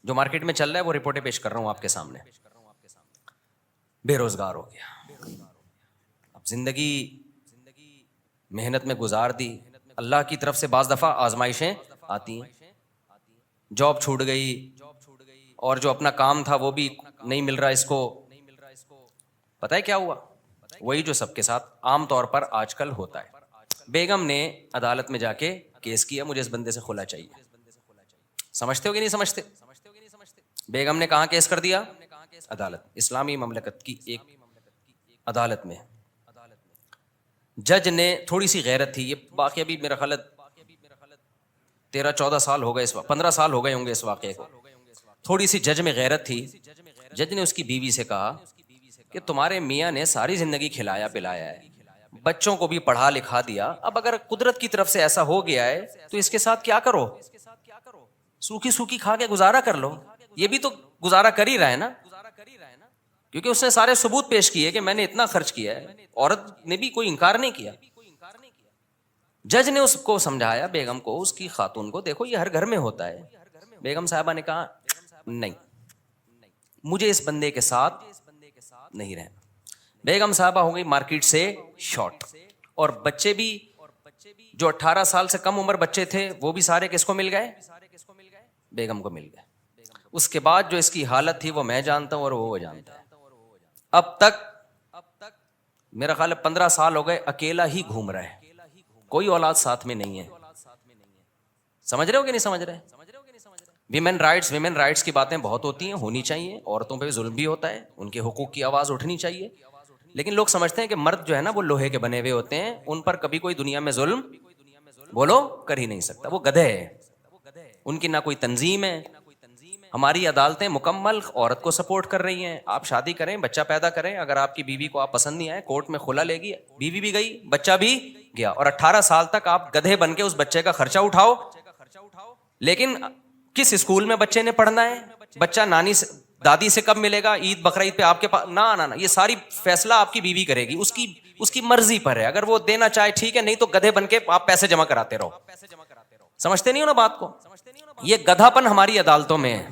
جو مارکیٹ میں چل رہا ہے وہ رپورٹیں پیش کر رہا ہوں آپ کے سامنے. بے روزگار ہو گیا, اب زندگی محنت میں گزار دی, اللہ کی طرف سے بعض دفعہ آزمائشیں آتی ہیں, جاب چھوٹ گئی اور جو اپنا کام تھا وہ بھی نہیں مل رہا اس کو. پتہ ہے کیا ہوا؟ وہی جو سب کے ساتھ عام طور پر آج کل ہوتا ہے. بیگم نے عدالت میں جا کے کیس کیا, مجھے اس بندے سے خلا چاہیے. سمجھتے ہو کہ نہیں سمجھتے؟ بیگم نے کہاں کیس کر دیا؟ عدالت, اسلامی مملکت کی ایک عدالت میں. جج نے تھوڑی سی غیرت تھی, یہ واقعہ بھی میرا خیال 13-14 سال ہو گئے, 15 سال ہو گئے ہوں گے اس واقعے کو. تھوڑی سی جج میں غیرت تھی. جج نے اس کی بیوی سے کہا کہ تمہارے میاں نے ساری زندگی کھلایا پلایا ہے, بچوں کو بھی پڑھا لکھا دیا, اب اگر قدرت کی طرف سے ایسا ہو گیا ہے تو اس کے ساتھ کیا کرو, سوکھی سوکھی کھا کے گزارا کر لو. یہ بھی تو گزارا کر ہی رہا ہے نا, کیونکہ اس نے سارے ثبوت پیش کیے کہ میں نے اتنا خرچ کیا ہے. عورت نے بھی کوئی انکار نہیں کیا. جج نے اس کو سمجھایا, بیگم کو, اس کی خاتون کو, دیکھو یہ ہر گھر میں ہوتا ہے. بیگم صاحبہ نے کہا نہیں, مجھے اس بندے کے ساتھ نہیں رہنا. بیگم صاحبہ ہو گئی مارکیٹ سے شارٹ, اور بچے بھی جو 18 سال سے کم عمر بچے تھے وہ بھی سارے کس کو مل گئے؟ بیگم کو مل گئے. اس کے بعد جو اس کی حالت تھی وہ میں جانتا ہوں اور وہ جانتا ہے. اب تک میرا خیال ہے 15 سال ہو گئے اکیلا ہی گھوم رہا ہے, کوئی اولاد ساتھ میں نہیں ہے. سمجھ رہے ہو کہ نہیں سمجھ رہے؟ ویمن رائٹس کی باتیں بہت ہوتی ہیں, ہونی چاہیے. عورتوں پہ ظلم بھی ہوتا ہے, ان کے حقوق کی آواز اٹھنی چاہیے. لیکن لوگ سمجھتے ہیں کہ مرد جو ہے نا وہ لوہے کے بنے ہوئے ہوتے ہیں, ان پر کبھی کوئی دنیا میں ظلم بولو کر ہی نہیں سکتا. وہ گدھے ہیں, ان کی نہ کوئی تنظیم ہے. ہماری عدالتیں مکمل عورت کو سپورٹ کر رہی ہیں. آپ شادی کریں, بچہ پیدا کریں, اگر آپ کی بیوی کو آپ پسند نہیں آئے کورٹ میں خلا لے گی, بیوی بھی گئی, بچہ بھی گیا, اور 18 سال تک آپ گدھے بن کے اس بچے کا خرچہ اٹھاؤ. لیکن کس اسکول میں بچے نے پڑھنا ہے, بچہ نانی سے دادی سے کب ملے گا, عید بقرعید پہ آپ کے پاس, نہ, یہ ساری فیصلہ آپ کی بیوی کرے گی. اس کی مرضی پر ہے, اگر وہ دینا چاہے ٹھیک ہے, نہیں تو گدھے بن کے آپ پیسے جمع کراتے رہو. سمجھتے نہیں ہو نا بات کو؟ یہ گدھا پن ہماری عدالتوں میں ہے.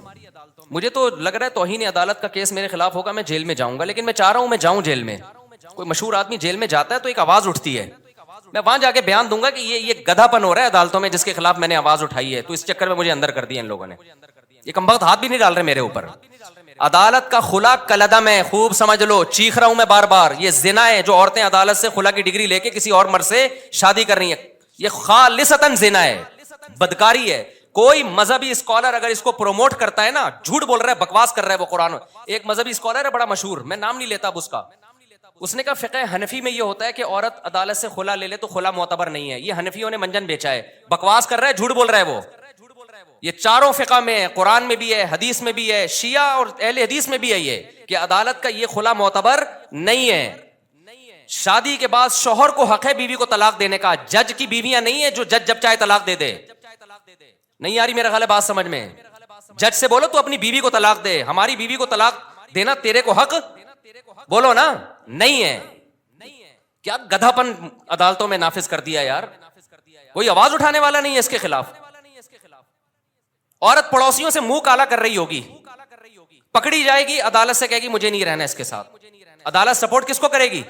مجھے تو لگ رہا ہے توہین عدالت کا کیس میرے خلاف ہوگا, میں جیل میں جاؤں گا, لیکن میں چاہ رہا ہوں میں جاؤں جیل میں. کوئی مشہور آدمی جیل میں جاتا ہے تو ایک آواز اٹھتی ہے, میں وہاں جا کے بیان دوں گا کہ یہ گدھا پن ہو رہا ہے عدالتوں میں جس کے خلاف میں نے آواز اٹھائی ہے, تو اس چکر میں مجھے اندر کر دیا ان لوگوں نے. یہ کمبخت ہاتھ بھی نہیں ڈال رہے میرے اوپر. عدالت کا خلا کلعدم ہے, خوب سمجھ لو, چیخ رہا ہوں میں بار بار. یہ زنا ہے جو عورتیں عدالت سے خلا کی ڈگری لے کے کسی اور مرد سے شادی کر رہی ہیں, یہ خالصتاً زنا ہے, بدکاری ہے. کوئی مذہبی اسکالر اگر اس کو پروموٹ کرتا ہے نا, جھوٹ بول رہا ہے, بکواس کر رہا ہے وہ قرآن. ایک مذہبی اسکالر ہے بڑا مشہور, میں نام نہیں لیتا اب اس کا, اس نے کہا فقہ حنفی میں یہ ہوتا ہے کہ عورت عدالت سے خلا لے لے تو خلا معتبر نہیں ہے. یہ حنفیوں نے منجن بیچا ہے, بکواس کر رہا ہے, جھوٹ بول رہا ہے وہ. یہ چاروں فقہ میں ہے, قرآن میں بھی ہے, حدیث میں بھی ہے, شیعہ اور اہل حدیث میں بھی ہے یہ, کہ عدالت کا یہ خلا معتبر نہیں ہے. شادی کے بعد شوہر کو حق ہے بیوی کو طلاق دینے کا, جج کی بیویاں نہیں ہے جو جج جب چاہے طلاق دے دے. نہیں آ رہی میرا خیال ہے بات سمجھ میں؟ جج سے بولو تو اپنی بیوی کو طلاق دے, ہماری بیوی کو طلاق دینا تیرے کو حق بولو نا نہیں ہے. کیا گدھا پن عدالتوں میں نافذ کر دیا یار, کوئی آواز اٹھانے والا نہیں ہے اس کے خلاف. عورت پڑوسیوں سے منہ کالا کر رہی ہوگی, پکڑی جائے گی, عدالت سے کہے گی مجھے نہیں رہنا اس کے ساتھ. عدالت سپورٹ کس کو کرے گی؟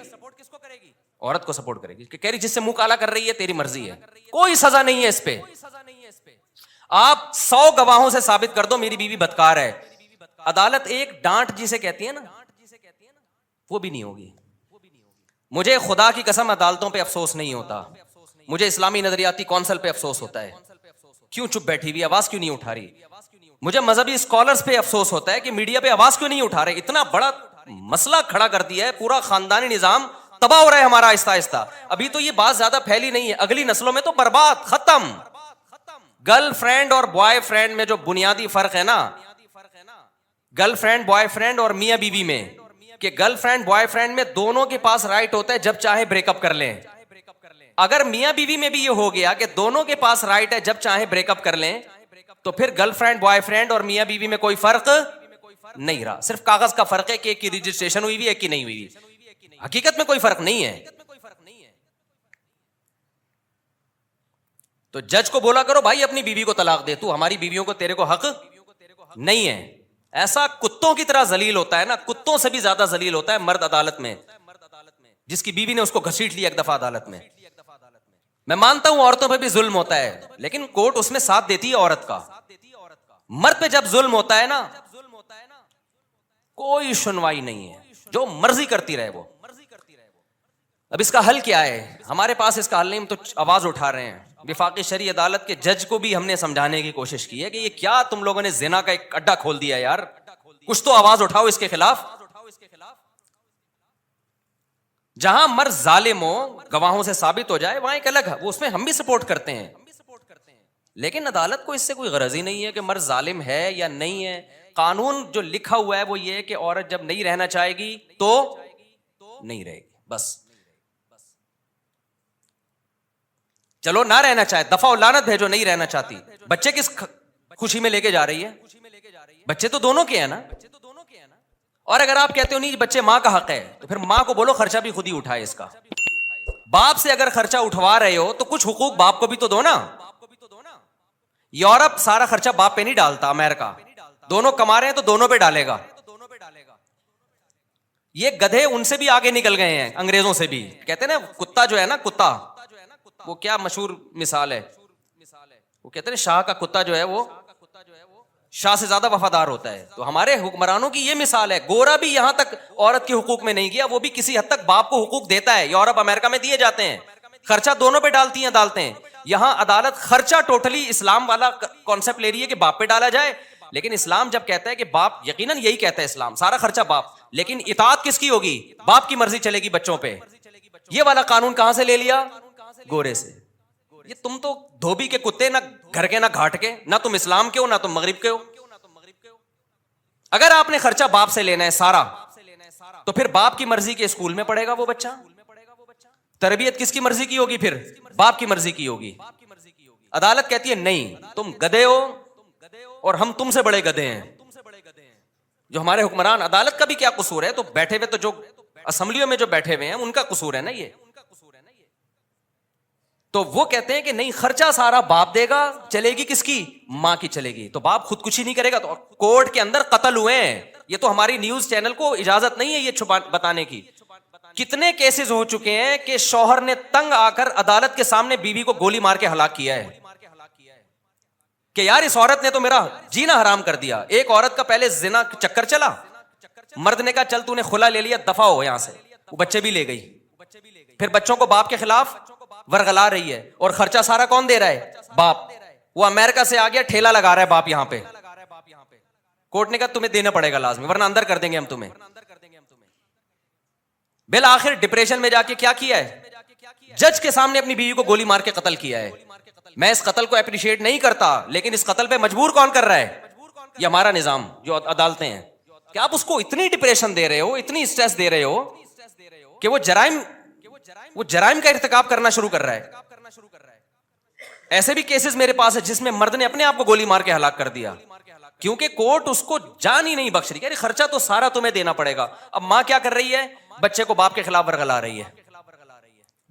عورت کو سپورٹ کرے گی, کہ کہہ رہی جس سے منہ کالا کر رہی ہے تیری مرضی ہے, کوئی سزا نہیں ہے اس پہ. آپ 100 گواہوں سے ثابت کر دو میری بیوی بدکار ہے, عدالت ایک ڈانٹ جسے کہتی ہے نا وہ بھی نہیں ہوگی. مجھے خدا کی قسم عدالتوں پہ افسوس نہیں ہوتا, مجھے اسلامی نظریاتی کونسل پہ افسوس ہوتا ہے. کیوں چپ بیٹھی ہوئی, آواز کیوں نہیں اٹھا رہی؟ مجھے مذہبی اسکالرز پہ افسوس ہوتا ہے کہ میڈیا پہ آواز کیوں نہیں اٹھا رہے. اتنا بڑا مسئلہ کھڑا کر دیا ہے, پورا خاندانی نظام تباہ ہو رہا ہے ہمارا آہستہ آہستہ. ابھی تو یہ بات زیادہ پھیلی نہیں ہے, اگلی نسلوں میں تو برباد, ختم. گرل فرینڈ اور بوائے فرینڈ میں جو بنیادی فرق ہے نا, گرل فرینڈ بوائے فرینڈ اور میاں بیوی میں, کہ گرل فرینڈ بوائے فرینڈ میں دونوں کے پاس رائٹ ہوتا ہے جب چاہے بریک اپ کر لیں. اگر میاں بیوی میں بھی یہ ہو گیا کہ دونوں کے پاس رائٹ ہے جب چاہے بریک اپ کر لیں, تو پھر گرل فرینڈ بوائے فرینڈ اور میاں بیوی میں کوئی فرق نہیں رہا. صرف کاغذ کا فرق ہے کہ ایک کی رجسٹریشن ہوئی ہوئی, ایک کی نہیں ہوئی. حقیقت میں کوئی فرق نہیں ہے. تو جج کو بولا کرو بھائی اپنی بیوی کو طلاق دے, تو ہماری بیویوں کو تیرے کو حق نہیں ہے. ایسا کتوں کی طرح ذلیل ہوتا ہے نا, کتوں سے بھی زیادہ ذلیل ہوتا ہے مرد عدالت میں, جس کی بیوی نے اس کو گھسیٹ لیا ایک دفعہ عدالت میں. میں مانتا ہوں عورتوں پہ بھی ظلم ہوتا ہے, لیکن کورٹ اس میں ساتھ دیتی ہے عورت کا. مرد پہ جب ظلم ہوتا ہے نا, کوئی سنوائی نہیں ہے, جو مرضی کرتی رہے وہ. اب اس کا حل کیا ہے؟ ہمارے پاس اس کا حل نہیں, ہم تو آواز اٹھا رہے ہیں. وفاقی شرعی عدالت کے جج کو بھی ہم نے سمجھانے کی کوشش کی ہے کہ یہ کیا تم لوگوں نے زنا کا ایک اڈا کھول دیا یار, کچھ تو آواز اٹھاؤ اس کے خلاف. جہاں مرد ظالم ہو, گواہوں سے ثابت ہو جائے, وہاں ایک الگ ہے, وہ اس میں ہم بھی سپورٹ کرتے ہیں. لیکن عدالت کو اس سے کوئی غرض ہی نہیں ہے کہ مرد ظالم ہے یا نہیں ہے. قانون جو لکھا ہوا ہے وہ یہ ہے کہ عورت جب نہیں رہنا چاہے گی تو نہیں رہے گی, بس. چلو نہ رہنا چاہے, دفعہ و لعنت بھیجو, نہیں رہنا چاہتی. بچے کس خوشی میں لے کے جا رہی ہے؟ بچے تو دونوں کے ہیں نا. اور اگر آپ کہتے ہو نہیں بچے ماں کا حق ہے, تو پھر ماں کو بولو خرچہ بھی خود ہی اٹھائے اس کا. باپ سے اگر خرچہ اٹھوا رہے ہو تو کچھ حقوق باپ کو بھی تو دو نا. یورپ سارا خرچہ باپ پہ نہیں ڈالتا, امریکہ دونوں کما رہے ہیں تو دونوں پہ ڈالے گا. یہ گدھے ان سے بھی آگے نکل گئے ہیں, انگریزوں سے بھی. کہتے ہیں نا کتا جو ہے نا, کتا وہ کیا مشہور مثال ہے, وہ کہتے ہیں شاہ کا کتا جو ہے وہ شاہ سے زیادہ وفادار ہوتا ہے. تو ہمارے حکمرانوں کی یہ مثال ہے. گورا بھی یہاں تک عورت کے حقوق میں نہیں گیا, وہ بھی کسی حد تک باپ کو حقوق دیتا ہے. یورپ امریکہ میں دیے جاتے ہیں, خرچہ دونوں پہ ڈالتی ہیں عدالتیں. یہاں عدالت خرچہ ٹوٹلی اسلام والا کانسیپٹ لے رہی ہے کہ باپ پہ ڈالا جائے. لیکن اسلام جب کہتا ہے کہ باپ, یقیناً یہی کہتا ہے اسلام, سارا خرچہ باپ, لیکن اطاعت کس کی ہوگی؟ باپ کی مرضی چلے گی بچوں پہ. یہ والا قانون کہاں سے لے لیا؟ گورے سے. یہ تم تو دھوبی کے کتے, نہ گھر کے نہ گھاٹ کے, نہ تم اسلام کے ہو نہ تم مغرب کے ہو. اگر آپ نے خرچہ باپ سے لینا ہے سارا, تو پھر باپ کی مرضی کے اسکول میں پڑھے گا وہ بچہ. تربیت کس کی مرضی کی ہوگی؟ پھر باپ کی مرضی کی ہوگی. عدالت کہتی ہے نہیں, تم گدھے ہو اور ہم تم سے بڑے گدھے ہیں. جو ہمارے حکمران, عدالت کا بھی کیا قصور ہے؟ تو بیٹھے ہوئے, تو جو اسمبلیوں میں جو بیٹھے ہوئے ہیں ان کا قصور ہے نا یہ. تو وہ کہتے ہیں کہ نہیں, خرچہ سارا باپ دے گا, چلے گی کس کی؟ ماں کی چلے گی. تو باپ خودکشی نہیں کرے گا. تو کورٹ کے اندر قتل ہوئے ہیں. یہ تو ہماری نیوز چینل کو اجازت نہیں ہے یہ بتانے کی. کتنے کیسز ہو چکے ہیں کہ شوہر نے تنگ آ کر عدالت کے سامنے بیوی کو گولی مار کے ہلاک کیا ہے کہ یار اس عورت نے تو میرا جینا حرام کر دیا. ایک عورت کا پہلے زنا چکر چلا, مرد نے کہا چل تو نے خلا لے لیا, دفع ہو یہاں سے. وہ بچے بھی لے گئی. پھر بچوں کو باپ کے خلاف ورغلا رہی ہے, اور خرچہ سارا کون دے رہا ہے؟ باپ. وہ امریکہ سے آ گیا, ٹھیلا لگا رہا ہے باپ یہاں پہ. کورٹ نے کہا تمہیں دینا پڑے گا لازمی, ورنہ اندر کر دیں گے ہم تمہیں. بالآخر ڈپریشن میں جا کے کیا کیا ہے؟ جج کے سامنے اپنی بیوی کو گولی مار کے قتل کیا ہے. میں اس قتل کو اپریشیٹ نہیں کرتا, لیکن اس قتل پہ مجبور کون کر رہا ہے؟ یہ ہمارا نظام, جو عدالتیں ہیں. کہ آپ اس کو اتنی ڈپریشن دے رہے ہو, اتنی اسٹریس دے رہے ہو کہ وہ جرائم کا ارتکاب کرنا شروع کر رہا ہے. ایسے بھی کیسز میرے پاس ہے جس میں مرد نے اپنے آپ کو گولی مار کے ہلاک کر دیا, کیونکہ کورٹ اس کو جان ہی نہیں بخش رہی. خرچہ تو سارا تمہیں دینا پڑے گا. اب ماں کیا کر رہی ہے؟ بچے کو باپ کے خلاف ورغلا رہی ہے.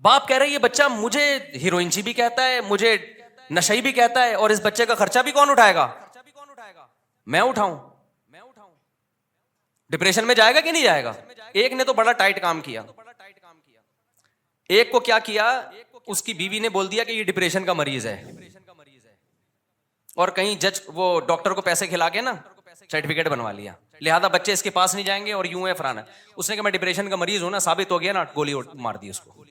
باپ کہہ رہی ہے بچہ مجھے ہیروئنچی بھی کہتا ہے, مجھے نشئی بھی کہتا ہے, اور اس بچے کا خرچہ بھی کون اٹھائے گا؟ میں اٹھاؤں. ڈپریشن میں جائے گا کہ نہیں جائے گا؟ ایک نے تو بڑا ٹائٹ کام کیا. ایک کو کیا کیا, اس کی بیوی نے بول دیا کہ یہ ڈپریشن کا مریض ہے, اور کہیں جج وہ ڈاکٹر کو پیسے کھلا کے نا سرٹیفکیٹ بنوا لیا, لہذا بچے اس کے پاس نہیں جائیں گے, اور یوں ہے فرانا. اس نے کہا میں ڈپریشن کا مریض ہوں نا, ثابت ہو گیا نا, گولی مار دی اس کو.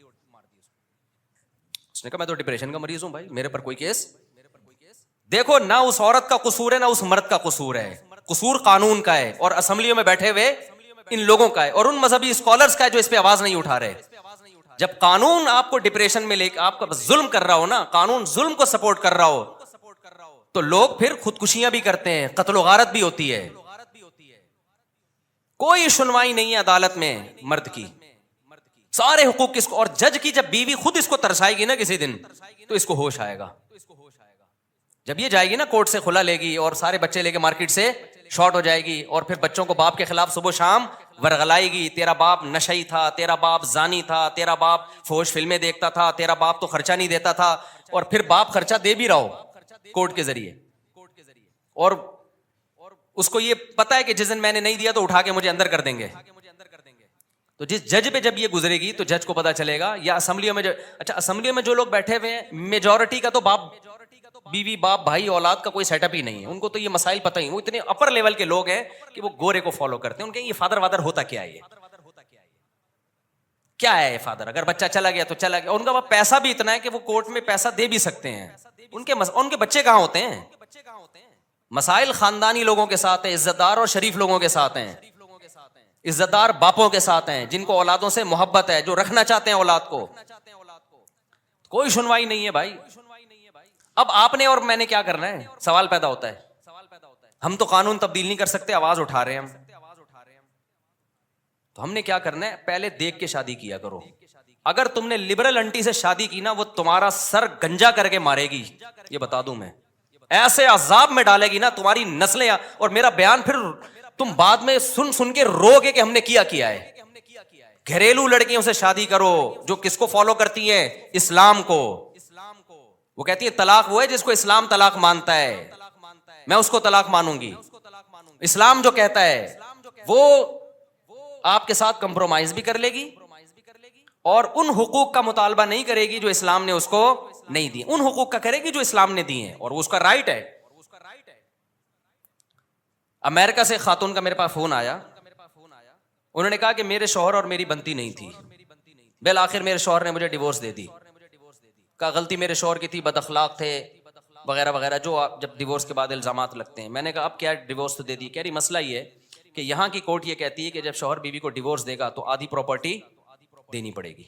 اس نے کہا میں تو ڈپریشن کا مریض ہوں بھائی, میرے پر کوئی کیس. دیکھو, نہ اس عورت کا قصور ہے نہ اس مرد کا قصور ہے, قصور قانون کا ہے, اور اسمبلیوں میں بیٹھے ہوئے ان لوگوں کا ہے, اور ان مذہبی اسکالرز کا ہے جو اس پہ آواز نہیں اٹھا رہے. جب قانون آپ کو ڈپریشن میں لے کے آپ کا ظلم کر رہا ہو نا, قانون ظلم کو سپورٹ کر رہا ہو, تو لوگ پھر خودکشیاں بھی کرتے ہیں, قتل و غارت بھی ہوتی ہے. کوئی سنوائی نہیں ہے عدالت میں مرد کی, سارے حقوق کس کو. اور جج کی جب بیوی خود اس کو ترسائے گی نا کسی دن, تو اس کو ہوش آئے گا. جب یہ جائے گی نا کورٹ سے کھلا لے گی, اور سارے بچے لے کے مارکیٹ سے شارٹ ہو جائے گی, اور پھر بچوں کو باپ کے خلاف صبح شام ورغلائے گی, تیرا باپ نشئی تھا, تیرا باپ زانی تھا, تیرا باپ فحش فلمیں دیکھتا تھا, تیرا باپ تو خرچہ نہیں دیتا تھا, اور پھر باپ خرچہ دے بھی رہا ہو کورٹ کے ذریعے, اور اس کو یہ پتا ہے کہ جس دن میں نے نہیں دیا تو اٹھا کے مجھے اندر کر دیں گے. تو جس جج پہ جب یہ گزرے گی تو جج کو پتا چلے گا. یا اسمبلیوں میں اچھا اسمبلیوں میں جو لوگ بیٹھے ہوئے ہیں میجورٹی کا تو باپ بیوی باپ بھائی اولاد کا کوئی سیٹ اپ ہی نہیں ہے, ان کو تو یہ مسائل پتہ ہی, وہ اتنے اپر لیول کے لوگ ہیں کہ وہ گورے کو فالو کرتے ہیں. ان کے یہ فادر وادر ہوتا کیا ہے, کیا ہے فادر, اگر بچہ چلا گیا تو چلا گیا. ان کا پیسہ بھی اتنا ہے کہ وہ کورٹ میں پیسہ دے بھی سکتے ہیں. ان کے بچے کہاں ہوتے ہیں؟ مسائل خاندانی لوگوں کے ساتھ ہیں, عزت دار اور شریف لوگوں کے ساتھ ہیں, عزت دار باپوں کے ساتھ ہیں, جن کو اولادوں سے محبت ہے, جو رکھنا چاہتے ہیں اولاد کو. کوئی سنوائی نہیں ہے بھائی. اب آپ نے اور میں نے کیا کرنا ہے؟ سوال پیدا ہوتا ہے. ہم تو قانون تبدیل نہیں کر سکتے, آواز اٹھا رہے ہیں ہم, تو ہم نے کیا کرنا ہے؟ پہلے دیکھ کے شادی کیا کرو. اگر تم نے لبرل انٹی سے شادی کی نا, وہ تمہارا سر گنجا کر کے مارے گی, یہ بتا دوں میں. ایسے عذاب میں ڈالے گی نا تمہاری نسلیں, اور میرا بیان پھر تم بعد میں سن کے رو گے کہ ہم نے کیا ہے. گھریلو لڑکیوں سے شادی کرو جو کس کو فالو کرتی ہیں؟ اسلام کو. وہ کہتی ہے طلاق وہ ہے جس کو اسلام طلاق مانتا ہے, میں اس کو طلاق مانوں گی. اسلام جو کہتا ہے وہ آپ کے ساتھ کمپرومائز بھی کر لے گی, اور ان حقوق کا مطالبہ نہیں کرے گی جو اسلام نے اس کو نہیں دی, ان حقوق کا کرے گی جو اسلام نے دی ہیں, اور وہ اس کا رائٹ ہے. امریکہ سے خاتون کا میرے پاس فون آیا, انہوں نے کہا کہ میرے شوہر اور میری بنتی نہیں تھی, بالآخر میرے شوہر نے مجھے ڈیورس دے دی. کہا غلطی میرے شوہر کی تھی, بد اخلاق تھے وغیرہ وغیرہ, جو جب ڈیورس کے بعد الزامات لگتے ہیں. میں نے کہا اب کیا ڈیورس تو دے دی. کہہ رہی مسئلہ یہ ہے کہ یہاں کی کورٹ یہ کہتی ہے کہ جب شوہر بیوی کو ڈیورس دے گا تو آدھی پراپرٹی دینی پڑے گی.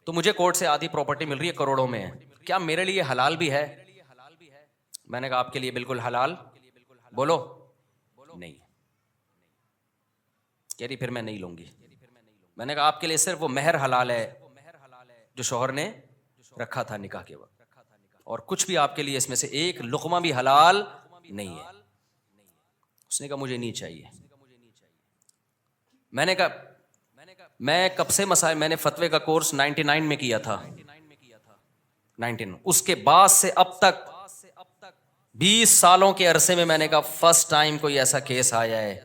تو مجھے کورٹ سے آدھی پراپرٹی مل رہی ہے, کروڑوں میں ہے. کیا میرے لیے حلال بھی ہے؟ میں نے کہا آپ کے لیے بالکل حلال. بولو نہیں. کہہ رہی پھر میں نہیں لوں گی. میں نے کہا آپ کے لیے صرف وہ مہر حلال ہے جو شوہر نے رکھا تھا نکاح کے وقت, اور کچھ بھی آپ کے لیے اس میں سے ایک لقمہ بھی حلال نہیں ہے. اس نے کہا مجھے نہیں چاہیے. میں نے کہا میں کب سے مسائل, میں نے فتوے کا کورس 99 میں کیا تھا, 19. اس کے بعد سے اب تک 20 سالوں کے عرصے میں نے کہا فرسٹ ٹائم کوئی ایسا کیس آیا ہے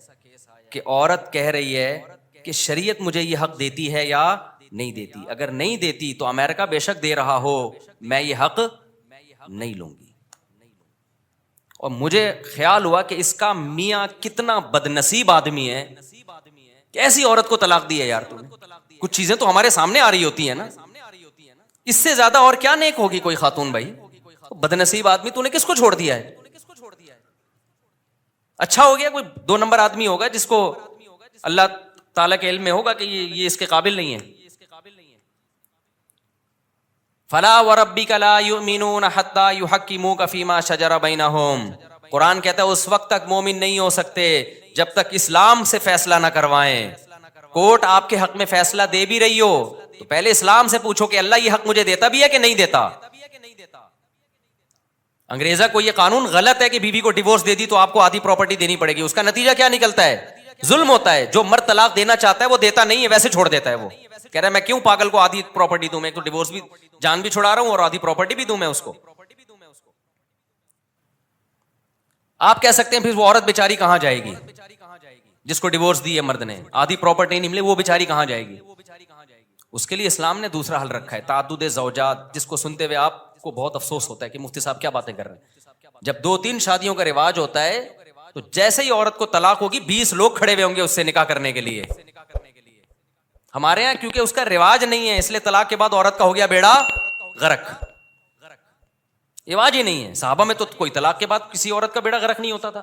کہ عورت کہہ رہی ہے کہ شریعت مجھے یہ حق دیتی ہے یا نہیں دیتی. اگر نہیں دیتی تو امریکہ بے شک دے رہا ہو, میں یہ حق نہیں لوں گی. اور مجھے خیال ہوا کہ اس کا میاں کتنا بدنصیب آدمی ہے کہ ایسی عورت کو طلاق دی ہے. یار تو نے کچھ چیزیں تو ہمارے سامنے آ رہی ہوتی ہیں نا, اس سے زیادہ اور کیا نیک ہوگی کوئی خاتون بھائی؟ بدنصیب آدمی, تو نے کس کو چھوڑ دیا ہے؟ اچھا ہو گیا کوئی 2 نمبر آدمی ہوگا جس کو اللہ تعالیٰ کے علم میں ہوگا کہ یہ اس کے قابل نہیں ہے. فلا وربک لا یؤمنون حتی یحکموک فیما شجر بینہم. قرآن کہتا ہے اس وقت تک مومن نہیں ہو سکتے جب تک اسلام سے فیصلہ نہ کروائیں. کورٹ آپ کے حق میں فیصلہ دے بھی رہی ہو تو پہلے اسلام سے پوچھو کہ اللہ یہ حق مجھے دیتا بھی ہے کہ نہیں دیتا. انگریزا کو یہ قانون غلط ہے کہ بیوی کو ڈیورس دے دی تو آپ کو آدھی پراپرٹی دینی پڑے گی. اس کا نتیجہ کیا نکلتا ہے؟ ظلم ہوتا ہے. جو مرد طلاق دینا چاہتا ہے وہ دیتا نہیں ہے, ویسے چھوڑ دیتا ہے. وہ کہہ رہا ہے میں کیوں پاگل کو آدھی پراپرٹی دوں, میں تو ڈیورس بھی جان بھی چھڑا رہا ہوں اور آدھی پراپرٹی بھی دوں میں اس کو. آپ کہہ سکتے ہیں پھر وہ عورت بیچاری کہاں جائے گی جس کو ڈیورس دی ہے مرد نے, آدھی پراپرٹی نہیں ملے, وہ بیچاری کہاں جائے گی؟ اس کے لیے اسلام نے دوسرا حل رکھا ہے, تعدد زوجات, جس کو سنتے ہوئے آپ کو بہت افسوس ہوتا ہے کہ مفتی صاحب کیا باتیں کر رہے ہیں. جب 2-3 شادیوں کا رواج ہوتا ہے تو جیسے ہی عورت کو طلاق ہوگی 20 لوگ کھڑے ہوئے ہوں گے اس سے نکاح کرنے کے لیے. ہمارے ہاں کیونکہ اس کا رواج نہیں ہے اس لیے طلاق کے بعد عورت کا ہو گیا بیڑا غرق. رواج ہی نہیں ہے. صحابہ میں تو کوئی طلاق کے بعد کسی عورت کا بیڑا غرق نہیں ہوتا تھا,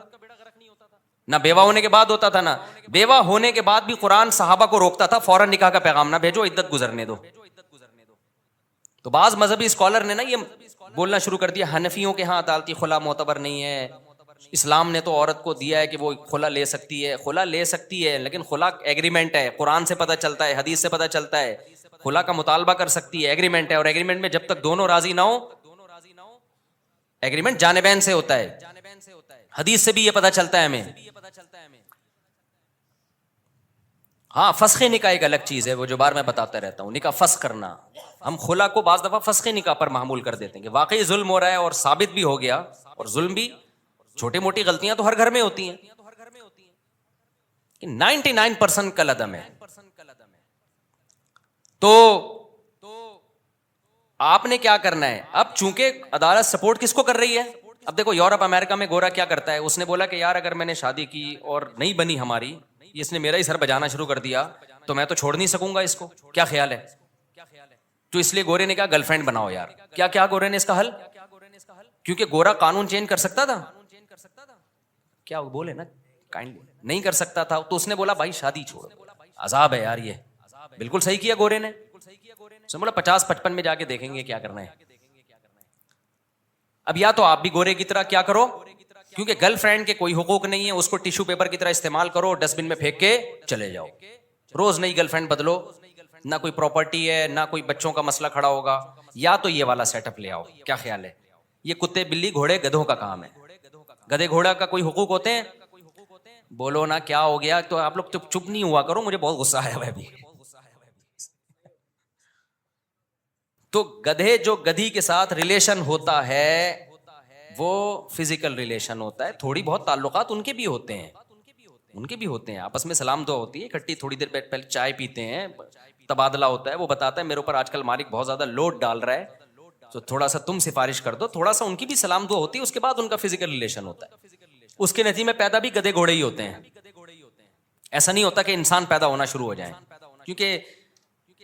نہ بیوہ ہونے کے بعد ہوتا تھا, نہ بیوہ ہونے کے بعد بھی قرآن صحابہ کو روکتا تھا فوراً نکاح کا پیغام نہ بھیجو, عدت گزرنے دو. تو بعض مذہبی اسکالر نے نا یہ بولنا شروع کر دیا حنفیوں کے ہاں عدالتی خلا معتبر نہیں ہے, اسلام نے تو عورت کو دیا ہے کہ وہ خلا لے سکتی ہے. خلا لے سکتی ہے لیکن خلا ایگریمنٹ ہے, قرآن سے پتہ چلتا ہے, حدیث سے پتہ چلتا ہے. خلا کا مطالبہ کر سکتی ہے, ایگریمنٹ ہے, اور ایگریمنٹ میں جب تک دونوں راضی نہ ہو, ایگریمنٹ جانبین سے ہوتا ہے. حدیث سے بھی یہ پتہ چلتا ہے ہمیں. ہاں فسخ نکاح ایک الگ چیز ہے, وہ جو بار میں بتاتا رہتا ہوں, نکاح فسخ کرنا. ہم خلا کو بعض دفعہ فسخ نکاح پر معمول کر دیتے ہیں کہ واقعی ظلم ہو رہا ہے اور ثابت بھی ہو گیا, اور ظلم بھی, چھوٹی موٹی غلطیاں تو ہر گھر میں ہوتی ہیں, کہ 99% کل عدم ہے. تو آپ نے کیا کرنا ہے اب؟ چونکہ عدالت سپورٹ کس کو کر رہی ہے؟ اب دیکھو یورپ امریکہ میں گورا کیا کرتا ہے، اس نے بولا کہ یار اگر میں نے شادی کی اور نہیں بنی ہماری، اس نے میرا ہی سر بجانا شروع کر دیا تو میں تو چھوڑ نہیں سکوں گا اس کو. کیا خیال ہے؟ تو اس لیے گورے نے کہا گرل فرینڈ بناؤ. یار کیا کیا گورے نے اس کا حل؟ کیونکہ گورا قانون چینج کر سکتا تھا کیا وہ بولے نا کائنڈلی نہیں کر سکتا تھا، تو اس نے بولا بھائی شادی چھوڑ، عذاب ہے یار. یہ بالکل صحیح کیا گورے نے. اس نے بولا 50-55 میں جا کے دیکھیں گے کیا کرنا ہے. اب یا تو آپ بھی گورے کی طرح کیا کرو، کیونکہ گرل فرینڈ کے کوئی حقوق نہیں ہے، اس کو ٹیشو پیپر کی طرح استعمال کرو، ڈسٹ بن میں پھینک کے چلے جاؤ. روز نئی گرل فرینڈ بدلو، نہ کوئی پراپرٹی ہے نہ کوئی بچوں کا مسئلہ کھڑا ہوگا. یا تو یہ والا سیٹ اپ لے آؤ. کیا خیال ہے؟ یہ کتے بلی گھوڑے گدھوں کا کام ہے. گدھے گھوڑا کا کوئی حقوق ہوتے ہیں؟ بولو نا کیا ہو گیا. تو آپ لوگ چپ نہیں ہوا کرو، مجھے بہت غصہ آیا ہے ابھی. تو گدھے جو گدھی کے ساتھ ریلیشن ہوتا ہے وہ فزیکل ریلیشن ہوتا ہے. تھوڑی بہت تعلقات ان کے بھی ہوتے ہیں، آپس میں سلام دعا ہوتی ہے، اکٹھی تھوڑی دیر پہلے چائے پیتے ہیں، تبادلہ ہوتا ہے. وہ بتاتا ہے میرے اوپر آج کل مالک بہت زیادہ لوڈ ڈال رہا ہے تو تھوڑا سا تم سفارش کر دو. تھوڑا سا ان کی بھی سلام دعا ہوتی ہے، اس کے بعد ان کا فزیکل ریلیشن ہوتا ہے. اس کے نتیجے میں پیدا بھی گدھے گھوڑے ہی ہوتے ہیں. ایسا نہیں ہوتا کہ انسان پیدا ہونا شروع ہو جائیں، کیونکہ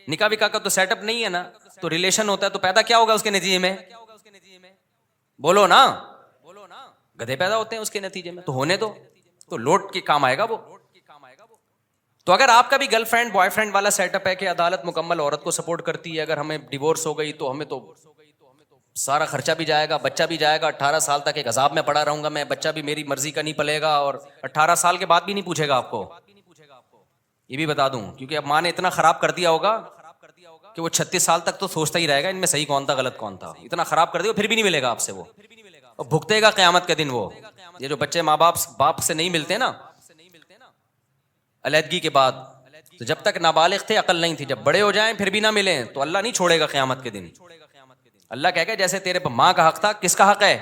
نکاح وکاح کا تو سیٹ اپ نہیں ہے نا. تو ریلیشن ہوتا ہے تو پیدا کیا ہوگا اس کے نتیجے میں؟ بولو نا، گدھے پیدا ہوتے ہیں اس کے نتیجے میں. تو ہونے دو، تو لوٹ کے کام آئے گا وہ. تو اگر آپ کا بھی گرل فرینڈ بوائے فرینڈ والا سیٹ اپ ہے کہ عدالت مکمل عورت کو سپورٹ کرتی ہے، اگر ہمیں ڈیورس ہو گئی تو ہمیں تو سارا خرچہ بھی جائے گا، بچہ بھی جائے گا، 18 سال تک ایک عذاب میں پڑا رہوں گا میں، بچہ بھی میری مرضی کا نہیں پلے گا، اور 18 سال کے بعد بھی نہیں پوچھے گا آپ کو. یہ بھی بتا دوں، کیونکہ اب ماں نے اتنا خراب کر دیا ہوگا کہ وہ 36 سال تک تو سوچتا ہی رہے گا ان میں صحیح کون تھا غلط کون تھا. اتنا خراب کر دیا پھر بھی نہیں ملے گا آپ سے وہ، اور بھگتے گا قیامت کے دن وہ. یہ جو بچے ماں باپ سے نہیں ملتے نا علیحدگی کے بعد، تو جب تک نابالغ تھے عقل نہیں تھی، جب بڑے ہو جائیں پھر بھی نہ ملیں تو اللہ نہیں چھوڑے گا قیامت کے دن. اللہ کہے گا جیسے تیرے ماں کا حق تھا، کس کا حق ہے؟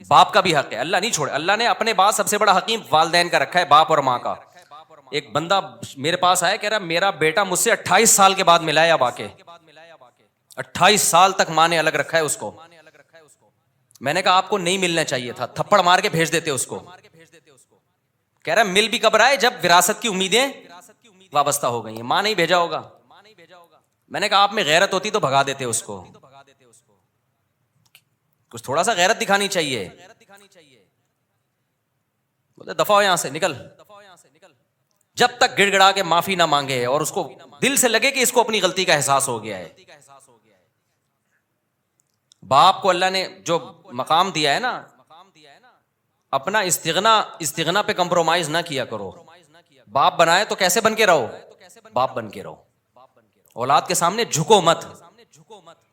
باپ کا بھی حق ہے. اللہ نہیں چھوڑے. اللہ نے اپنے بعد سب سے بڑا حکیم والدین کا رکھا ہے، باپ اور ماں کا. ایک بندہ میرے پاس آیا کہہ رہا میرا بیٹا مجھ سے 28 سال کے بعد ملا ہے. اب آ کے 28 سال تک ماں نے الگ رکھا ہے اس کو. میں نے کہا آپ کو نہیں ملنا چاہیے تھا، تھپڑ مار کے بھیج دیتے اس کو. کہہ رہا مل بھی کب رہا ہے جب وراثت کی امیدیں وابستہ ہو گئی ہیں. ماں نہیں بھیجا ہوگا. میں نے کہا آپ میں غیرت ہوتی تو بھگا دیتے اس کو. کچھ تھوڑا سا غیرت دکھانی چاہیے. بولے دفع ہو یہاں سے، نکل. جب تک گڑ گڑا کے معافی نہ مانگے اور اس کو دل سے لگے کہ اس کو اپنی غلطی کا احساس ہو گیا ہے. باپ کو اللہ نے جو مقام دیا ہے نا، اپنا استغنا پہ کمپرومائز نہ کیا کرو. باپ بنائے تو کیسے بن کے رہو؟ باپ بن کے رہو. اولاد کے سامنے جھکو مت،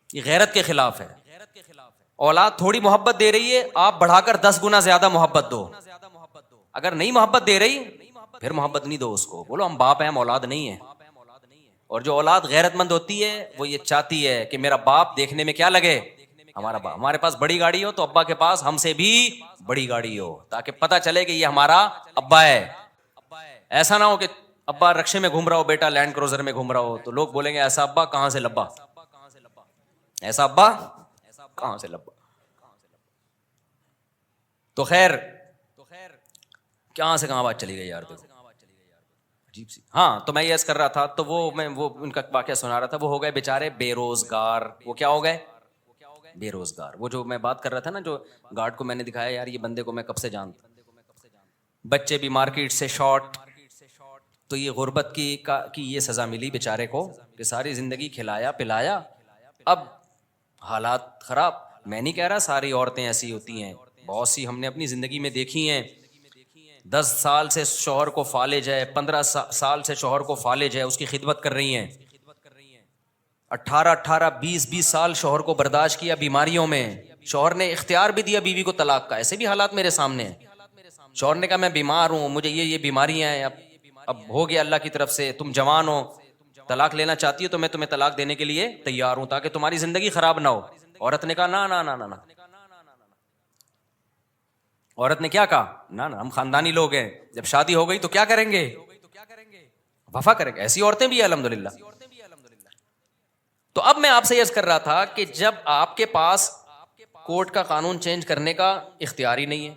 یہ غیرت کے خلاف ہے. اولاد تھوڑی محبت دے رہی ہے، آپ بڑھا کر 10 گنا زیادہ محبت دو. اگر نہیں محبت دے رہی پھر محبت نہیں دو اس کو. بولو ہم باپ ہیں، ہم اولاد نہیں ہیں. اور جو اولاد غیرت مند ہوتی ہے وہ یہ چاہتی ہے کہ میرا باپ دیکھنے میں کیا لگے، ہمارا باپ. ہمارے پاس بڑی گاڑی ہو تو ابا کے پاس ہم سے بھی بڑی گاڑی ہو، تاکہ پتہ چلے کہ یہ ہمارا ابا ہے. ایسا نہ ہو کہ ابا رکشے میں گھوم رہا ہو، بیٹا لینڈ کروزر میں گھوم رہا ہو، تو لوگ بولیں گے ایسا ابا کہاں سے لبا، ایسا ابا کہاں سے لبا. تو خیر کہاں سے کہاں بات چلی گئی یار، دیکھو عجیب سی. ہاں تو میں یہ عرض کر رہا تھا، تو وہ ان کا واقعہ سنا رہا تھا. وہ ہو گئے بیچارے بے روزگار. وہ کیا ہو گئے؟ بے روزگار. وہ جو میں بات کر رہا تھا نا، جو گارڈ کو میں نے دکھایا، یار یہ بندے کو میں کب سے جانتا. بچے بھی مارکیٹ سے شارٹ. تو یہ غربت کی یہ سزا ملی بیچارے کو کہ ساری زندگی کھلایا پلایا، اب حالات خراب. میں نہیں کہہ رہا ساری عورتیں ایسی ہوتی ہیں، بہت سی ہم نے اپنی زندگی میں دیکھی ہیں. 10 سال سے شوہر کو فالج ہے، 15 سال سے شوہر کو فالج ہے، اس کی خدمت کر رہی ہیں. 18 20 سال شوہر کو برداشت کیا بیماریوں میں. شوہر نے اختیار بھی دیا بیوی کو طلاق کا. ایسے بھی حالات میرے سامنے ہیں. شوہر نے کہا میں بیمار ہوں، مجھے یہ بیماریاں ہیں، اب ہو گیا اللہ کی طرف سے، تم جوان ہو، طلاق لینا چاہتی ہو تو میں تمہیں طلاق دینے کے لیے تیار ہوں تاکہ تمہاری زندگی خراب نہ ہو. عورت نے کہا نا نا نا نا. عورت نے کیا کہا؟ نا نا، ہم خاندانی لوگ ہیں، جب شادی ہو گئی تو کیا کریں گے؟ وفا کرے گا. ایسی عورتیں بھی ہیں الحمدللہ. تو اب میں آپ سے عرض کر رہا تھا کہ جب آپ کے پاس کورٹ کا قانون چینج کرنے کا اختیار ہی نہیں ہے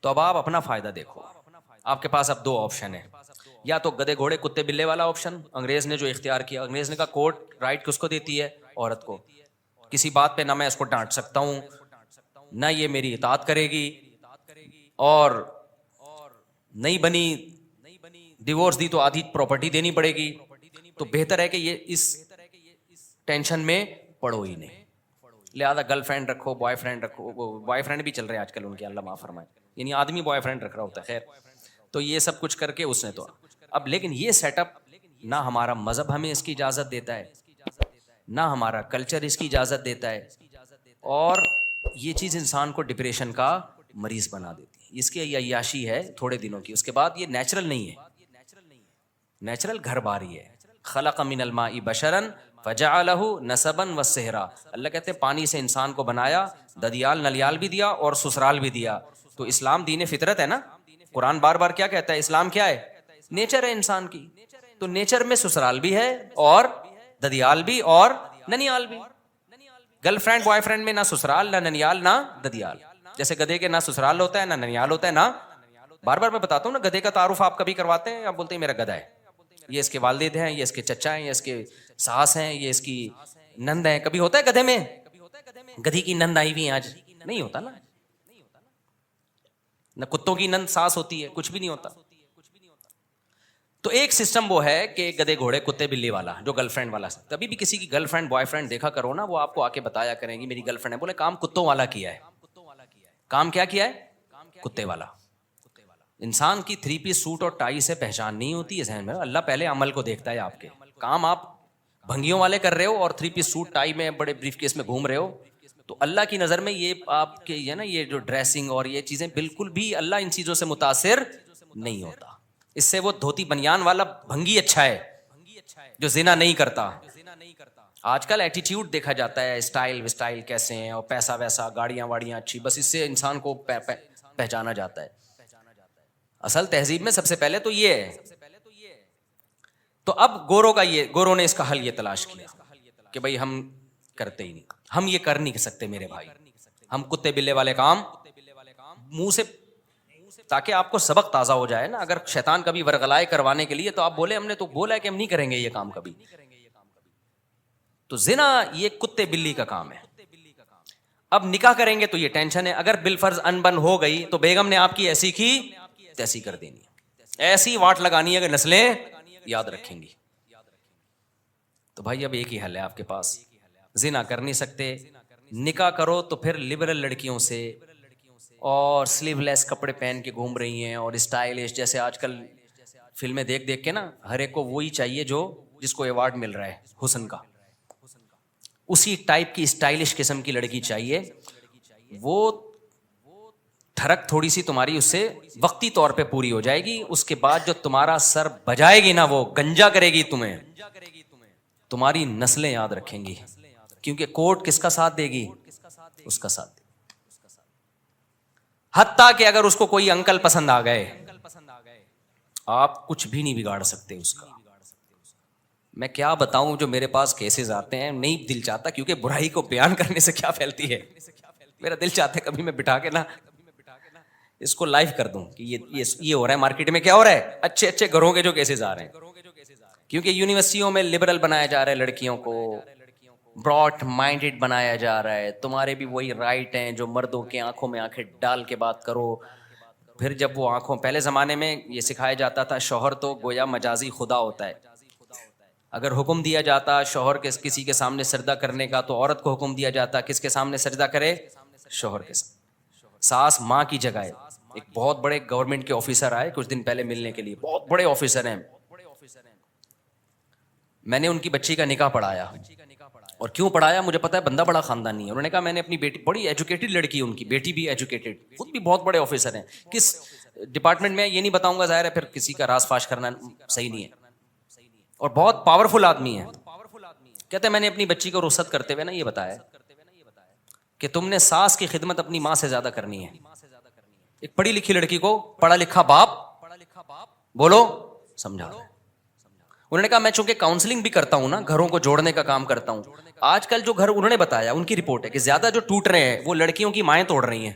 تو اب آپ اپنا فائدہ دیکھو. آپ کے پاس اب دو آپشن ہیں, یا تو گدے گھوڑے کتے بلے والا آپشن, انگریز نے جو اختیار کیا, انگریز نے کہا کورٹ رائٹ کس کو دیتی ہے, عورت کو, کسی بات پہ نہ میں اس کو ڈانٹ سکتا ہوں نہ یہ میری اطاعت کرے گی, اور نہیں بنی ڈیورس دی تو آدھی پراپرٹی دینی پڑے گی, تو بہتر ہے کہ یہ اس ٹینشن میں پڑو ہی نہیں, لہٰذا گرل فرینڈ رکھو, بوائے فرینڈ رکھو. بوائے فرینڈ بھی چل رہے ہیں آج کل ان کے, اللہ معاف فرمائے, یعنی آدمی بوائے فرینڈ رکھ رہا ہوتا ہے. خیر, تو یہ سب کچھ کر کے اس نے تو اب, لیکن یہ سیٹ اپ نہ ہمارا مذہب ہمیں اس کی اجازت دیتا ہے, نہ ہمارا کلچر اس کی اجازت دیتا ہے, اور یہ چیز انسان کو ڈپریشن کا مریض بنا دیتی ہے. اس کی عیاشی ہے تھوڑے دنوں کی, اس کے بعد یہ نیچرل نہیں ہے, نیچرل گھر باری ہے. خلق من الماء بشرا فجعلہ نسبا وصہرا, اللہ کہتے ہیں پانی سے انسان کو بنایا, ددیال نلیال بھی دیا اور سسرال بھی دیا. تو اسلام دین فطرت ہے نا, قرآن بار بار کیا کہتا ہے, اسلام کیا ہے, نیچر ہے انسان کی. تو نیچر میں سسرال بھی ہے اور ددیال بھی اور ننیال بھی. گرل فرینڈ بوائے فرینڈ میں نہ سسرال نہ ننیال نہ ددیال, جیسے گدھے کے نہ سسرال ہوتا ہے نہ ننیال ہوتا ہے نہ, بار بار میں بتاتا ہوں نا, گدھے کا تعارف آپ کبھی کرواتے ہیں, آپ بولتے ہیں میرا گدھا ہے, یہ اس کے والد ہیں, یہ اس کے چچا ہیں, یہ اس کے ساس ہیں, یہ اس کی نند ہیں. کبھی ہوتا ہے گدھے میں گدھی کی نند آئی ہوئی ہیں آج, نہیں ہوتا نا. نہ کتوں کی نند ساس ہوتی ہے, کچھ بھی نہیں ہوتا. تو ایک سسٹم وہ ہے کہ گدھے گھوڑے کتے بلی والا, جو گرل فرینڈ والا. کبھی بھی کسی کی گرل فرینڈ بوائے فرینڈ دیکھا کرو نا, وہ آپ کو آ کے بتایا کریں گی میری گرل فرینڈ ہے, بولے کام کتوں والا کیا ہے. کام کیا کیا ہے, کتے والا. انسان کی 3 پیس سوٹ اور ٹائی سے پہچان نہیں ہوتی ہے ذہن میں, اللہ پہلے عمل کو دیکھتا ہے. آپ کے کام آپ بھنگیوں والے کر رہے ہو اور 3 پیس سوٹ ٹائی میں بڑے بریف کیس میں گھوم رہے ہو, تو اللہ کی نظر میں یہ آپ کے یہ نا یہ جو ڈریسنگ اور یہ چیزیں بالکل بھی, اللہ ان چیزوں سے متاثر نہیں ہوتا. اس سے وہ دھوتی بنیان والا بھنگی اچھا ہے جو زنا نہیں کرتا. آج کل ایٹیٹیوڈ دیکھا جاتا ہے, اسٹائل وسٹائل کیسے ہیں, اور پیسہ ویسا, گاڑیاں واڑیاں اچھی, بس اس سے انسان کو پہچانا جاتا ہے. اصل تہذیب میں سب سے پہلے تو یہ ہے. تو اب گوروں نے اس کا حل یہ تلاش کیا کہ بھائی ہم کرتے ہی نہیں, ہم یہ کر نہیں سکتے میرے بھائی, ہم کتے بلے والے کام منہ سے, تاکہ آپ کو سبق تازہ ہو جائے نا. اگر شیطان کبھی ورغلائے کروانے کے لیے تو آپ بولے ہم نے تو بولا ہے کہ ہم نہیں کریں گے یہ کام کبھی. تو زنا یہ کتے بلی کا کام ہے. اب نکاح کریں گے تو یہ ٹینشن ہے, اگر بالفرض انبن ہو گئی تو بیگم نے آپ کی ایسی کی تیسی کر دینی ہے, ایسی واٹ لگانی ہے کہ نسلیں یاد رکھیں گی. تو بھائی اب ایک ہی حل ہے آپ کے پاس, زنا کر نہیں سکتے, نکاح کرو تو پھر لبرل لڑکیوں سے, اور سلیو لیس کپڑے پہن کے گھوم رہی ہیں, اور اسٹائلش, جیسے آج کل فلمیں دیکھ دیکھ کے نا ہر ایک کو وہی چاہیے جو جس کو ایوارڈ مل رہا ہے حسن کا, اسی ٹائپ کی اسٹائلش قسم کی لڑکی چاہیے. وہ ٹھڑک تھوڑی سی تمہاری اس سے وقتی طور پہ پوری ہو جائے گی, اس کے بعد جو تمہارا سر بجائے گی نا, وہ گنجا کرے گی تمہیں, تمہاری نسلیں یاد رکھیں گی, کیونکہ کورٹ کس کا ساتھ دے گی, اس کا ساتھ دے گی. حتیٰ کہ اگر اس کو کوئی انکل پسند آ گئے, آپ کچھ بھی نہیں بگاڑ سکتے اس کا. میں کیا بتاؤں, جو میرے پاس کیسز آتے ہیں, نہیں دل چاہتا, کیونکہ برائی کو بیان کرنے سے کیا پھیلتی ہے, میرا دل چاہتا ہے کبھی میں بٹھا کے نا اس کو لائیو کر دوں کہ یہ ہو رہا ہے مارکیٹ میں, کیا ہو رہا ہے, اچھے اچھے گھروں کے جو کیسز آ رہے ہیں. کیونکہ یونیورسٹیوں میں لبرل بنایا جا رہا ہے لڑکیوں کو, براڈ مائنڈڈ بنایا جا رہا ہے. تمہارے بھی وہی رائٹ ہیں جو مردوں کے آنکھوں میں آنکھیں ڈال کے بات کرو. پھر جب وہ آنکھوں, پہلے زمانے میں یہ سکھایا جاتا تھا شوہر تو گویا مجازی خدا ہوتا ہے. اگر حکم دیا جاتا شوہر کے کسی کے سامنے سجدہ کرنے کا, تو عورت کو حکم دیا جاتا کس کے سامنے سجدہ کرے, شوہر کے سامنے. ساس ماں کی جگہ ہے. ایک بہت بڑے گورنمنٹ کے آفیسر آئے کچھ دن پہلے ملنے کے لیے, بہت بڑے آفیسر ہیں. میں نے ان کی بچی کا نکاح پڑھایا, اور کیوں پڑھایا مجھے پتا ہے, بندہ بڑا خاندانی ہے. انہوں نے کہا میں نے اپنی بیٹی, بڑی ایجوکیٹڈ لڑکی ہے ان کی بیٹی بھی ایجوکیٹڈ, خود بھی بہت بڑے آفیسر ہیں. کس ڈپارٹمنٹ میں یہ نہیں بتاؤں گا, ظاہر ہے پھر کسی کا راز فاش کرنا صحیح نہیں ہے, اور بہت پاورفل آدمی ہے. کہتے ہیں میں نے اپنی بچی کو رخصت کرتے ہوئے نا یہ بتایا کہ تم نے ساس کی خدمت اپنی ماں سے زیادہ کرنی ہے. ایک پڑھی لکھی لڑکی کو پڑھا لکھا باپ بولو سمجھا رہا ہے, انہوں نے کہا میں چونکہ کاؤنسلنگ بھی کرتا ہوں نا, گھروں کو جوڑنے کا کام کرتا ہوں, آج کل جو گھر انہوں نے بتایا ان کی رپورٹ ہے کہ زیادہ جو ٹوٹ رہے ہیں وہ لڑکیوں کی مائیں توڑ رہی ہیں.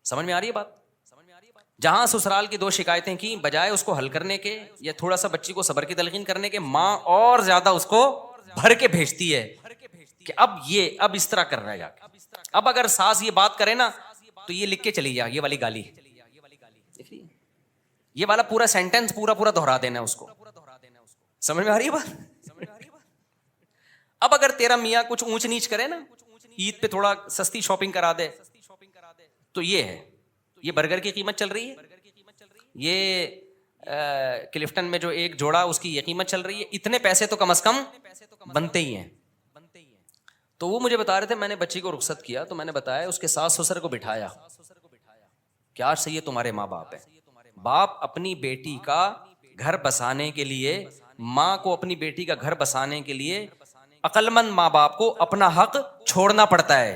سمجھ میں آ رہی ہے بات؟ جہاں سسرال کی 2 شکایتیں کی, بجائے اس کو حل کرنے کے یا تھوڑا سا بچی کو صبر کی تلقین کرنے کے, ماں اور زیادہ اس کو بھر کے بھیجتی ہے کہ اب اس طرح کر رہا ہے جا کے. اب اگر ساس یہ بات کرے نا تو یہ لکھ کے چلی جا, یہ والی گالی, یہ والا پورا سینٹینس پورا دہرا دینا اس کو. سمجھ میں آ رہی ہے بات؟ اب اگر تیرا میاں کچھ اونچ نیچ کرے نا, عید پہ تھوڑا سستی شاپنگ کرا دے, تو یہ ہے, یہ برگر کی قیمت چل رہی ہے, یہ کلفٹن میں جو ایک جوڑا اس کی یہ قیمت چل رہی ہے, اتنے پیسے تو کم از کم بنتے ہی ہیں. تو وہ مجھے بتا رہے تھے, میں نے بچی کو رخصت کیا تو میں نے بتایا اس کے ساس سسر کو بٹھایا, کیا صحیح ہے تمہارے ماں باپ ہے, باپ اپنی بیٹی کا گھر بسانے کے لیے, ماں کو اپنی بیٹی کا گھر بسانے کے لیے عقل مند ماں باپ کو اپنا حق چھوڑنا پڑتا ہے.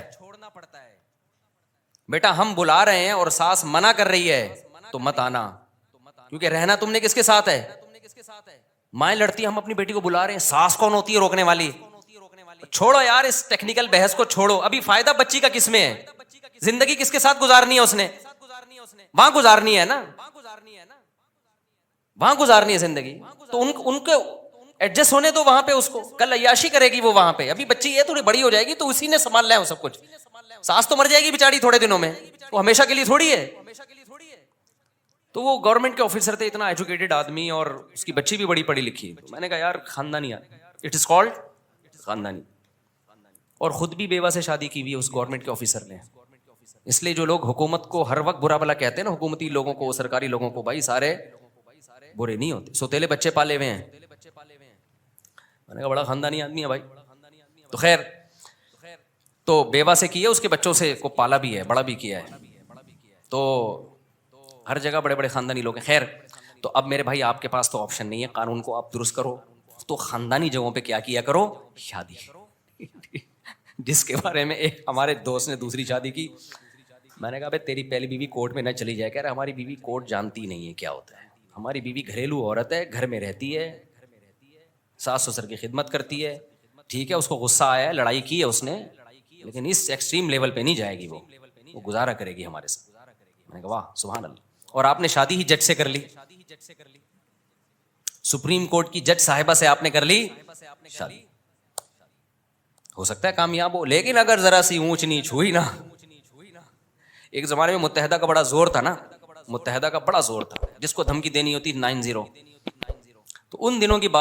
بیٹا ہم بلا رہے ہیں اور ساس منع کر رہی ہے تو مت آنا, کیونکہ رہنا تم نے کس کے ساتھ ہے, مائیں لڑتی, ہم اپنی بیٹی کو بلا رہے ہیں, ساس کون ہوتی ہے روکنے والی؟ چھوڑو یار اس ٹیکنیکل بحث کو چھوڑو, ابھی فائدہ بچی کا کس میں ہے, زندگی کس کے ساتھ گزارنی ہے اس نے, وہاں گزارنی ہے نا, وہاں گزارنی ہے زندگی, تو ان کو ایڈجسٹ ہونے دو وہاں پہ, اس کو کل عیاشی کرے گی وہ وہاں پہ, ابھی بچی ہے تھوڑی بڑی ہو جائے گی تو اسی نے سنبھال لیا سب کچھ, ساس تو مر جائے گی بیچاری تھوڑے دنوں میں, وہ ہمیشہ کے لیے تھوڑی ہے. تو وہ گورنمنٹ کے آفیسر تھے, اتنا ایجوکیٹڈ آدمی, اور اس کی بچی بھی بڑی پڑھی لکھی, میں نے کہا یار خاندانی, اٹ از کالڈ خاندانی, اور خود بھی بیوہ سے شادی کی ہوئی اس گورنمنٹ کے آفیسر نے. اس لیے جو لوگ حکومت کو ہر وقت برا بلا کہتے ہیں نا, حکومتی لوگوں کو, سرکاری لوگوں کو, بھائی سارے برے نہیں ہوتے, سوتیلے بچے پالے ہوئے ہیں. میں نے کہا بڑا خاندانی آدمی ہے بھائی. تو خیر, تو بیوہ سے کی ہے, اس کے بچوں سے کو پالا بھی ہے, بڑا بھی کیا ہے, تو ہر جگہ بڑے بڑے خاندانی لوگ ہیں. خیر, تو اب میرے بھائی آپ کے پاس تو آپشن نہیں ہے, قانون کو آپ درست کرو, تو خاندانی جگہوں پہ کیا کیا کرو, شادی. جس کے بارے میں ایک ہمارے دوست نے دوسری شادی کی, میں نے کہا بھائی تیری پہلی بیوی کورٹ میں نہ چلی جائے, کہہ رہے ہماری بیوی کورٹ جانتی نہیں ہے کیا ہوتا ہے, ہماری بیوی گھریلو عورت ہے, گھر میں رہتی ہے, ساس سسر کی خدمت کرتی ہے, ٹھیک ہے اس کو غصہ آیا ہے, لڑائی کی ہے اس نے, لیکن اس ایکسٹریم لیول پہ نہیں جائے گی, وہ گزارا کرے گی ہمارے ساتھ. میں نے کہا واہ سبحان اللہ. اور آپ نے شادی ہی جج سے کر لی, سپریم کورٹ کی جج صاحبہ سے آپ نے کر لی شادی, ہو سکتا ہے کامیاب ہو, لیکن اگر ذرا سی اونچ نیچ ہوئی نا, ایک زمانے میں متحدہ کا بڑا زور تھا نا, متحدہ کا بڑا زور تھا, جس کو دھمکی دینی ہوتی 90, تو ان دنوں کی بات